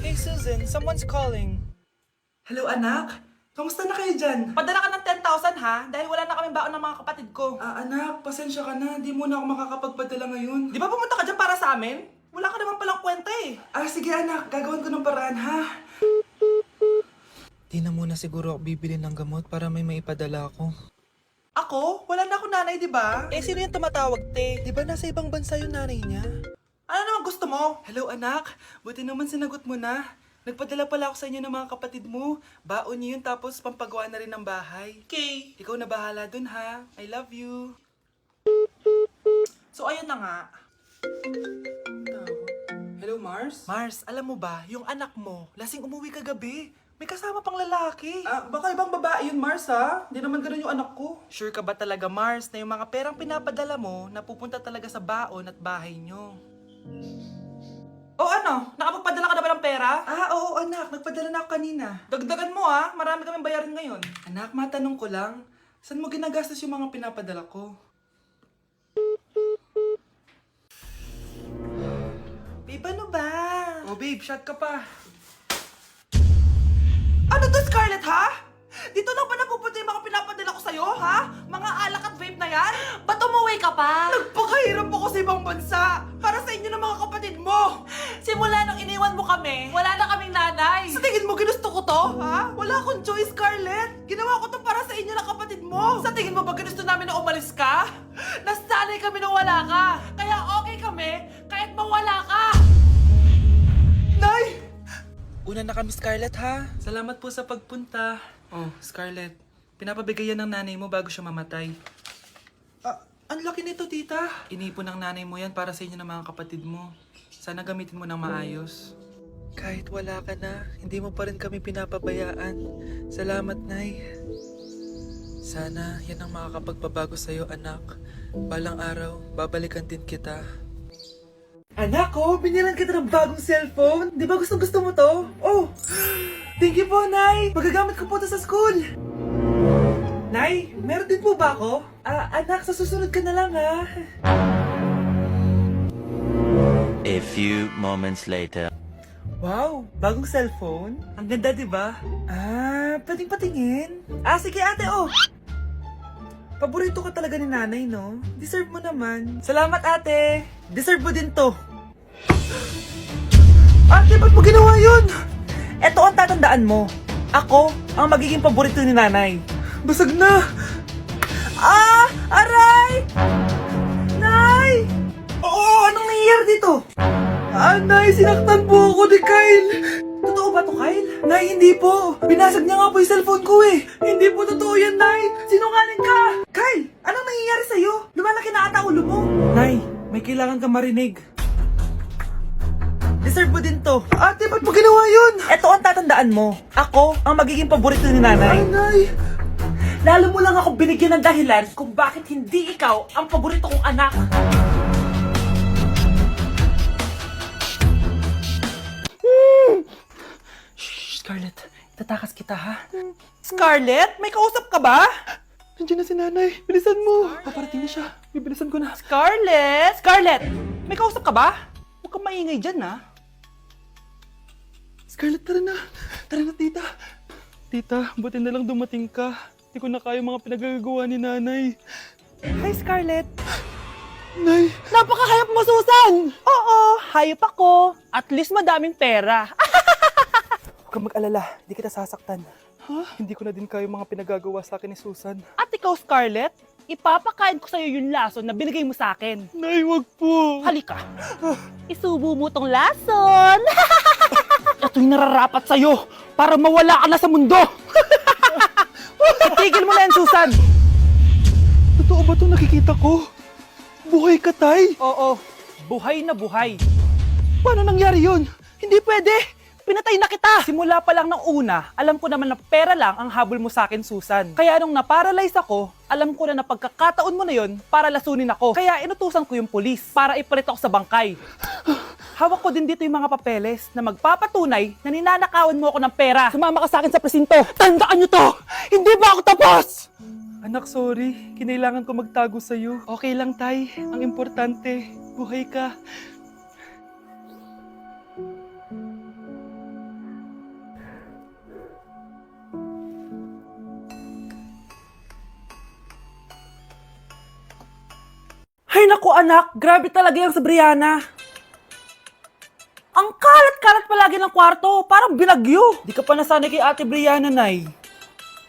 Hey Susan, someone's calling. Hello anak, kamusta na kayo dyan? Padala ka ng 10,000 ha, dahil wala na kaming baon ng mga kapatid ko. Anak, pasensya ka na, di mo na ako makakapagpadala ngayon. Di ba pumunta ka dyan para sa amin? Wala ka naman palang kwenta eh. Sige anak, gagawin ko ng paraan ha. Di na muna siguro ako bibili ng gamot para may maipadala ako. Ako? Wala na akong nanay, di ba? Eh, sino yung tumatawag, te? Di ba nasa ibang bansa yung nanay niya? Ano naman gusto mo? Hello anak, buti naman sinagot mo na. Nagpadala pala ako sa inyo ng mga kapatid mo. Baon niyo yun tapos pampagawa na rin ng bahay. Okay. Ikaw na bahala dun ha. I love you. So ayun na nga. Hello Mars? Mars, alam mo ba, yung anak mo, lasing umuwi kagabi. May kasama pang lalaki. Baka ibang babae yun Mars ha. Hindi naman ganun yung anak ko. Sure ka ba talaga, Mars, na yung mga perang pinapadala mo, napupunta talaga sa baon at bahay nyo? O ano? Nakapagpadala ka na ba ng pera? Oo anak, nagpadala na ako kanina. Dagdagan mo ha, marami kaming bayarin ngayon. Anak, matanong ko lang, saan mo ginagastos yung mga pinapadala ko? Babe, ano ba? Oh babe, shot ka pa. Ano to, Scarlett, ha? Dito lang ba napupunta yung mga pinapadala ko sa'yo, ha? Mga alak at vape na yan? Ba't umuwi ka pa? Nagpakahirap ako sa ibang bansa para sa inyo ng mga kapatid mo. Simula nung iniwan mo kami, wala na kaming nanay. Sa tingin mo ginusto ko to, ha? Wala akong choice, Scarlett. Ginawa ko to para sa inyo ng kapatid mo. Sa tingin mo ba ginusto namin na umalis ka? Nasanay kami na wala ka. Kaya okay kami kahit mawala ka. Nay! Una na kami, Scarlett, ha? Salamat po sa pagpunta. Oh, Scarlett, pinapabigay yan ng nanay mo bago siya mamatay. Ang laki nito, tita. Inipon ng nanay mo yan para sa inyo ng mga kapatid mo. Sana gamitin mo ng maayos. Kahit wala ka na, hindi mo pa rin kami pinapabayaan. Salamat, Nay. Sana yan ang makakapagpabago sa'yo, anak. Balang araw, babalikan din kita. Anak ko, binilan kita ng bagong cellphone. Di ba gusto mo to? Oh, thank you po, Nay. Magagamit ko po to sa school. Nay, meron din po ba ako? Anak, sa susunod ka na lang, ha? A few moments later. Wow, bagong cellphone? Ang ganda, di ba? Pwedeng patingin? Sige ate, oh. Paborito ka talaga ni nanay, no? Deserve mo naman. Salamat, ate. Deserve mo din to. Ate, ba't mo ginawa yun? Eto ang tatandaan mo. Ako ang magiging paborito ni nanay. Basag na! Aray! Nay! Oo, anong nangyayari dito? Nay, sinaktan po ako ni Kyle. Totoo ba to, Kyle? Nay, hindi po. Binasag niya nga po yung cellphone ko eh. Hindi po totoo yan, Nay. Sinungaling ka. Kyle, anong nangyayari sa'yo? Lumalaki na ata ulo mo. Nay, may kailangan kang marinig. Deserve mo din to. Ate, ba't mo ginawa yun? Eto ang tatandaan mo. Ako ang magiging paborito ni nanay. Nay! Lalo mo lang ako binigyan ng dahilan kung bakit hindi ikaw ang paborito kong anak. Shh, Scarlett. Itatakas kita, ha? Scarlett, may kausap ka ba? Nandiyan na si nanay. Bilisan mo. Paparating na siya. Bibilisan ko na. Scarlett! Scarlett! May kausap ka ba? Huwag kang maingay dyan, ha? Scarlett, tara na. Tara na, tita. Tita, buti na lang dumating ka. Hindi ko na kaya mga pinagagawa ni nanay. Hi, Scarlett. Nay, Napakahayap mo, Susan! Oo, hayop ako. At least madaming pera. Huwag kang mag-alala. Hindi kita sasaktan. Hindi ko na din kaya mga pinagagawa sa akin ni Susan. At ikaw, Scarlett, ipapakain ko sa'yo yung lason na binigay mo sa akin. nay, wag po. Halika. Isubo mo tong lason. Ito'y nararapat sa'yo para mawala ka na sa mundo. Tigil mo na yan, Susan. Totoo ba itong nakikita ko? Buhay ka, tay? Oo, buhay na buhay. Paano nangyari yun? Hindi pwede. Pinatay na kita. Simula pa lang ng una, alam ko naman na pera lang ang habol mo sa akin, Susan. Kaya nung naparalyze ako, alam ko na pagkakataon mo na yon para lasunin ako. Kaya inutusan ko yung polis para ipalit ako sa bangkay. Hawak ko din dito yung mga papeles na magpapatunay na ninanakawan mo ako ng pera. Sumama ka sa akin sa presinto. Tandaan nyo to! Hindi ba ako tapos? Anak, sorry. Kinailangan ko magtago sa'yo. Okay lang, tay. Ang importante, buhay ka. naku anak, grabe talaga yung sa Brianna. Ang kalat-kalat palagi ng kwarto, parang binagyo. Di ka pa nasanay kay Ate Brianna, Nay.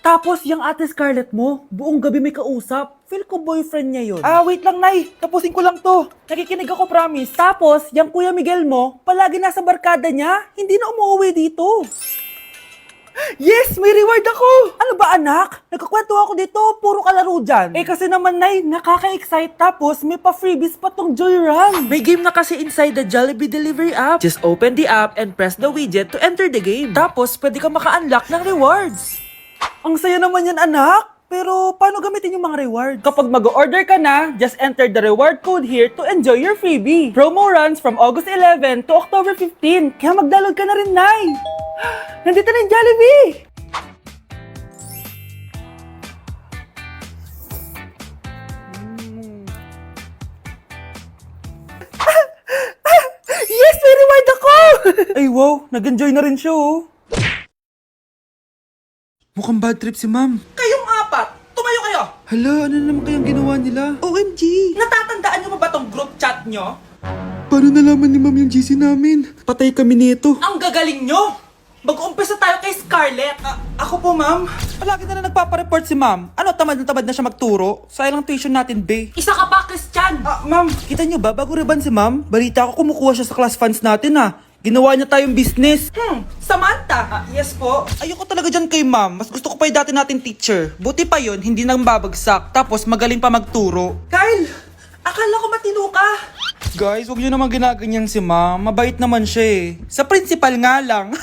Tapos, yung Ate Scarlett mo, buong gabi may kausap. Feel ko boyfriend niya yun. Ah, wait lang, Nay. Tapusin ko lang to. Nakikinig ako, promise. Tapos, yung Kuya Miguel mo, palagi nasa barkada niya. Hindi na umuwi dito. Yes, may reward ako! Ano ba anak? Nagkakwento ako dito, puro kalaro dyan. Eh kasi naman Nay, nakaka-excite tapos may pa-freebies pa tong Joy Run. May game na kasi inside the Jollibee delivery app. Just open the app and press the widget to enter the game. Tapos pwede ka maka-unlock ng rewards. Ang saya naman yan anak! Pero paano gamitin yung mga reward? Kapag mag-order ka na, just enter the reward code here to enjoy your freebie. Promo runs from August 11 to October 15. Kaya mag-download ka na rin, Nay! Nandito na yung Jollibee! Yes! May reward ako! Ay wow, nag-enjoy na rin siya oh. Mukhang bad trip si ma'am. Kayong apat, tumayo kayo! Hala, ano na naman kayang ginawa nila? OMG! Natatandaan nyo ba tong group chat nyo? Paano nalaman ni ma'am yung GC namin? Patay kami nito. Ang gagaling nyo! Mag-uumpisa tayo kay Scarlett. Ako po, ma'am. Palagi na nagpapareport si ma'am. Ano, tamad na siya magturo? Sayang lang tuition natin, be. Isa ka pa, Christian! Ma'am, kita niyo ba, bago reban si ma'am, balita ko kumukuha siya sa class funds natin, Ginawa niya tayong business. Samantha! Yes po. Ayoko talaga dyan kay ma'am. Mas gusto ko pa yung dati natin teacher. Buti pa yon, hindi nang babagsak. Tapos magaling pa magturo. Kyle! Akala ko matino ka! Guys, huwag niyo naman ginaganyan si ma'am. Mabait naman siya eh. Sa principal nga lang.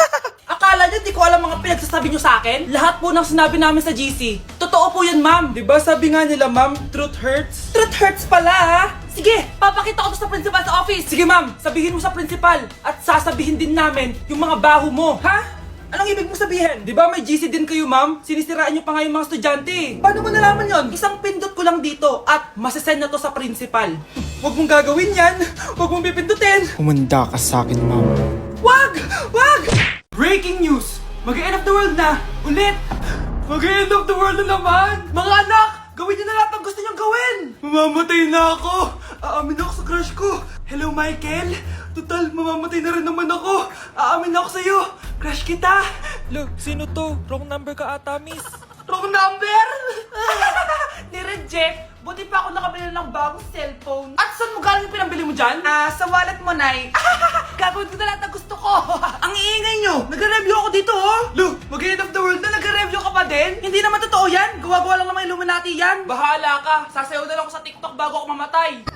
Akala niyo di ko alam mga pinagsasabi niyo sa akin? Lahat po ng sinabi namin sa GC. Totoo po yan, ma'am. Diba sabi nga nila ma'am, truth hurts? Truth hurts pala, ha? Sige, papakita ko to sa principal sa office. Sige ma'am, sabihin mo sa principal. At sasabihin din namin yung mga baho mo. Ha? Anong ibig mo sabihin? Di ba may GC din kayo ma'am? Sinisiraan niyo pa nga yung mga estudyante. Paano mo nalaman yon? Isang pindot ko lang dito at masasend na to sa principal. Huwag mong gagawin yan. Huwag mong pipindutin. Humanda ka sa akin, ma'am. Wag! Wag! Breaking news! Mag-end of the world na! Ulit! Mag-end of the world na naman! Mga anak! Gawin niyo na lahat ng gusto niyong gawin! Mamamatay na ako! Aamin ako sa crush ko! Hello, Michael! Total, mamamatay na rin naman ako! Aamin ako sa'yo! Crush kita! Look, sino to? Wrong number ka ata, miss. Wrong number! Ni-reject. Buti pa ako nakabili ng bagong cellphone. At saan mo galing yung pinambili mo dyan? Sa wallet mo, Nay. Gagawin ko na lahat ng gusto ko. Ang iingay nyo! Nagre-review ako dito, oh! Look, mag-end of the world na Nagre-review ka pa din? Hindi naman totoo yan. Gawa-gawa lang naman Illuminati yan. Bahala ka! Sasayaw na lang ako sa TikTok bago ako mamatay!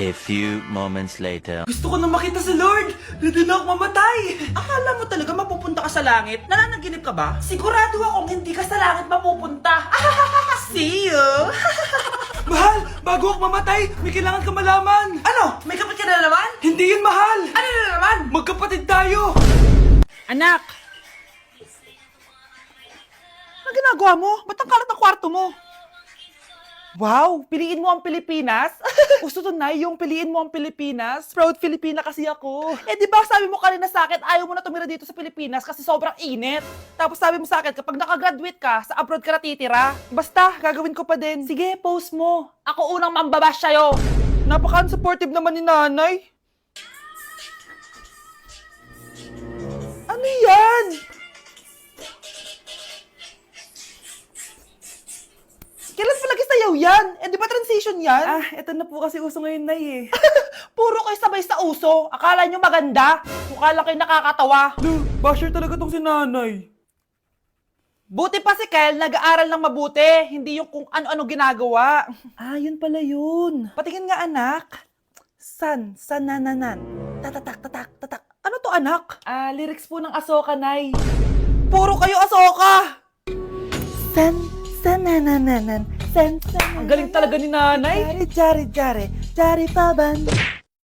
A few moments later. Gusto ko na makita si Lord! Ready na ako mamatay! Akala mo talaga mapupunta ka sa langit? Nananaginip ka ba? Sigurado akong hindi ka sa langit mapupunta. See you! Mahal! Bago ako mamatay, may kailangan ka malaman! Ano? May kapit ka na naman? Hindi yun, mahal! Ano na naman? Magkapatid tayo! Anak! Ano ginagawa mo? Ba't ang kalat ang kwarto mo? Wow! Piliin mo ang Pilipinas? Gusto to na yung piliin mo ang Pilipinas? Proud Filipina kasi ako. Eh di ba sabi mo kanina sa akin, ayaw mo na tumira dito sa Pilipinas kasi sobrang init. Tapos sabi mo sa akin, kapag nakagraduate ka, sa abroad ka na titira. Basta, gagawin ko pa din. Sige, post mo. Ako unang mambabash sa'yo. Napaka-supportive naman ni nanay. Ano yan? Kailan pa lagi sayaw yan? Eh, di ba transition yan? Eto na po kasi uso ngayon, Nay eh. Puro kayo sabay sa uso. Akala nyo maganda. Mukha lang kayo nakakatawa. Lo, basher talaga tong si nanay. Buti pa si Kyle, nag-aaral ng mabuti. Hindi yung kung ano-ano ginagawa. Yun pala yun. Patingin nga, anak. San-nananan. Tatatak, tatak, tatak. Ano to, anak? Lyrics po ng Asoka, Nay. Puro kayo asoka. San-nananan. Ang galing talaga ni nanay. Jari paban.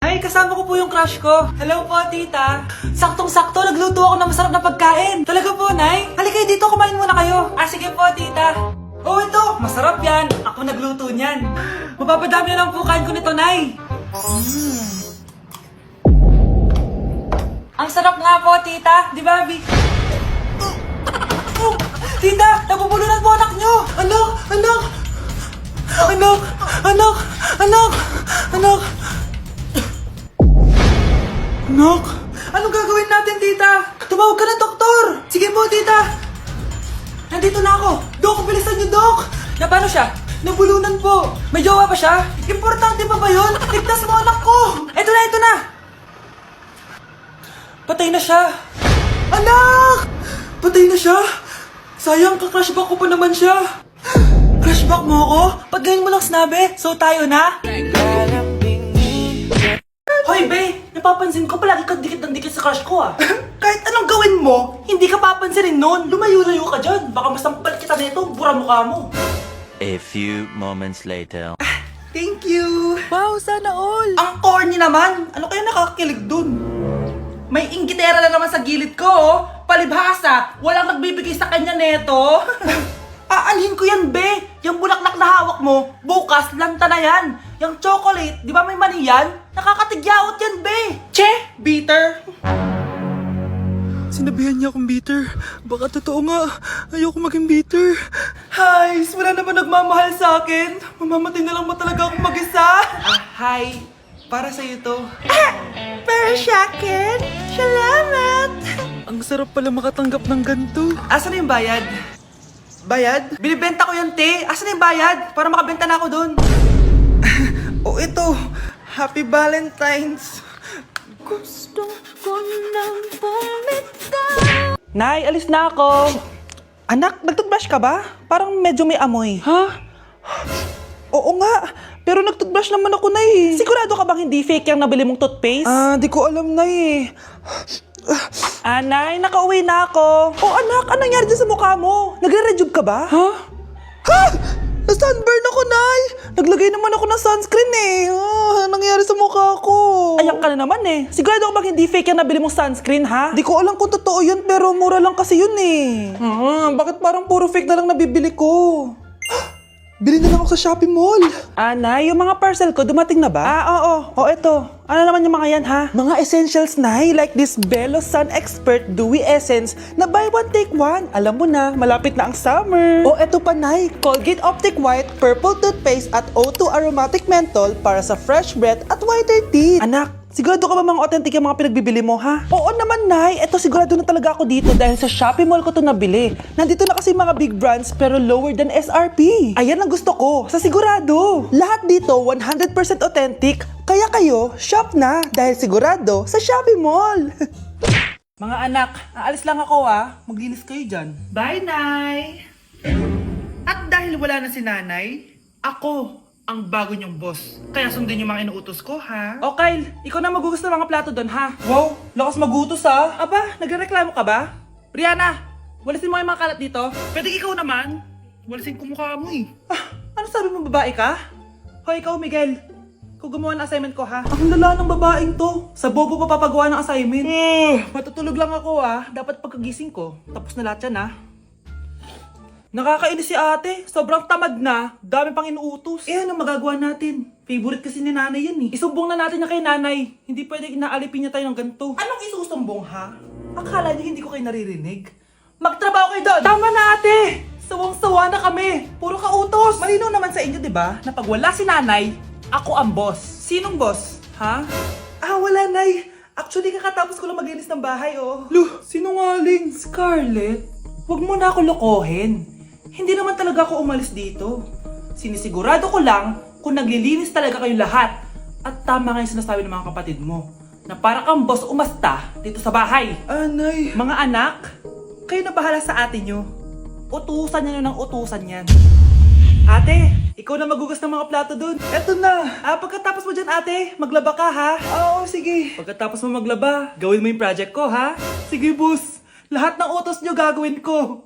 Ay, kasama ko po yung crush ko. Hello po, tita. Saktong-sakto, nagluto ako ng masarap na pagkain. Talaga po, Nay. Halika kayo dito, kumain muna kayo. Sige po, tita. Oh, ito, masarap yan. Ako nagluto niyan. Mapapadami na lang po kain ko nito, Nay. Ang sarap nga po, tita. Di ba, Bi? Tita, nabubulunan po anak nyo! Anak! Anak! Anak! Anak! Anak! Anak! Anak! Anong gagawin natin, tita? Tumawag ka ng doktor! Sige po, tita! Nandito na ako! Dok, bilisan niyo, Dok! Na paano siya? Nabulunan po! May jowa pa siya? Importante pa ba yun? Ligtas mo anak ko! Ito na, ito na! Patay na siya! Anak! Patay na siya? Sayang, ka-crushback ko pa naman siya! Crushback mo ako? Pag ganyan mo lang sinabi, so tayo na? Hoy, be! Napapansin ko palagi ka dikit ng dikit sa crush ko ah. Kahit anong gawin mo, hindi ka papansinin nun. Lumayo-layo ka dyan. Baka masampal kita nito, bura mukha mo. A few moments later. Thank you! Wow, sana all! Ang corny naman! Ano kaya nakakakilig dun? May inggitera na naman sa gilid ko, oh. Palibhasa, walang nagbibigay sa kanya neto. Aanhin ko yan, be! Yung bulaklak na hawak mo, bukas, lanta na yan. Yung chocolate, di ba may mani yan? Nakakatigyawat yan, be! Che! Bitter! Sinabihan niya akong bitter. Baka totoo nga. Ayoko maging bitter. Hi! Wala naman nagmamahal sa akin. Mamamatay na lang ba talaga akong mag-isa? Hi! Para sa'yo to. Para sa akin? Salamat! Ang sarap pala makatanggap ng ganito. Asan na yung bayad? Bayad? Binibenta ko yung te. Asan na yung bayad? Para makabenta na ako dun. Oh, ito. Happy Valentine's. Gusto ko nang bumitaw. Nay, alis na ako. Anak, nagtoothbrush ka ba? Parang medyo may amoy. Ha? Oo nga. Pero nagtoothbrush naman ako, Nay. Sigurado ka bang hindi fake yung nabili mong toothpaste? Di ko alam na eh. Nay, nakauwi na ako. Oh, anak, anong nangyari dyan sa mukha mo? Nagre-rejuve ka ba? Ha? Ha? Na-sunburn ako, Nay! Naglagay naman ako ng sunscreen eh. Anong nangyari sa mukha ko? Ayak ka na naman eh. Sigurado ka bang hindi fake yung nabili mong sunscreen, ha? Di ko alam kung totoo yun, pero mura lang kasi yun eh. Bakit parang puro fake na lang nabibili ko? Bili na lang ako sa Shopee Mall. Nay, yung mga parcel ko, dumating na ba? Oo. O, eto. Ano naman yung mga yan, ha? Mga essentials, Nay, like this Belo Sun Expert Dewy Essence na buy one, take one. Alam mo na, malapit na ang summer. O, eto pa, Nay. Colgate Optic White Purple Toothpaste at O2 Aromatic Menthol para sa fresh breath at whiter teeth. Anak, sigurado ka ba mga authentic yung mga pinagbibili mo, ha? Oo naman, Nay. Eto, sigurado na talaga ako dito dahil sa Shopee Mall ko to nabili. Nandito na kasi mga big brands pero lower than SRP. Ayan ang gusto ko, sa sigurado. Lahat dito 100% authentic, kaya kayo, shop na dahil sigurado sa Shopee Mall. Mga anak, aalis lang ako Maglinis kayo dyan. Bye, Nay! At dahil wala na si Nanay, ako ang bago niyong boss. Kaya sundin yung mga inuutos ko, ha? O Kyle, ikaw na magugusto ng mga plato doon, ha? Wow, lakas magutos Aba, nagrereklamo ka ba? Brianna, walisin mo yung mga kalat dito. Pwede ikaw naman. Walisin ko mukha mo eh. Ano sabi mo, babae ka? Hoy, ikaw, Miguel. Ikaw gumawa ng assignment ko, ha? Ang lala ng babaeng to. Sa bobo pa papagawa ng assignment. Matutulog lang ako, Dapat pagkagising ko, tapos na lahat yan, Nakakainis si ate. Sobrang tamad na. Dami pang inuutos. Ano magagawa natin? Favorite kasi ni nanay yan eh. Isumbong na natin niya kay nanay. Hindi pwede inaalipin niya tayo ng ganito. Anong isusumbong, ha? Akala niyo hindi ko kayo naririnig? Magtrabaho kayo doon! Tama na, ate! Sawang-sawa na kami. Puro kautos. Malinaw naman sa inyo, di ba? Na pag wala si nanay, ako ang boss. Sinong boss? Ha? Wala, nay. Actually, kakatapos ko lang maglinis ng bahay, Luh, sinungaling. Scarlett, huwag mo na ako lokohin. Hindi naman talaga ako umalis dito. Sinisigurado ko lang kung naglilinis talaga kayo lahat. At tama nga yung sinasabi ng mga kapatid mo. Na para kang boss umasta dito sa bahay. Nay. Mga anak, kayo na bahala sa ate nyo. Utusan nyo ng utusan yan. Ate, ikaw na magugas ng mga plato dun. Eto na. Pagkatapos mo dyan, ate, maglaba ka, ha? Oo, sige. Pagkatapos mo maglaba, gawin mo yung project ko, ha? Sige, boss. Lahat ng utos nyo gagawin ko.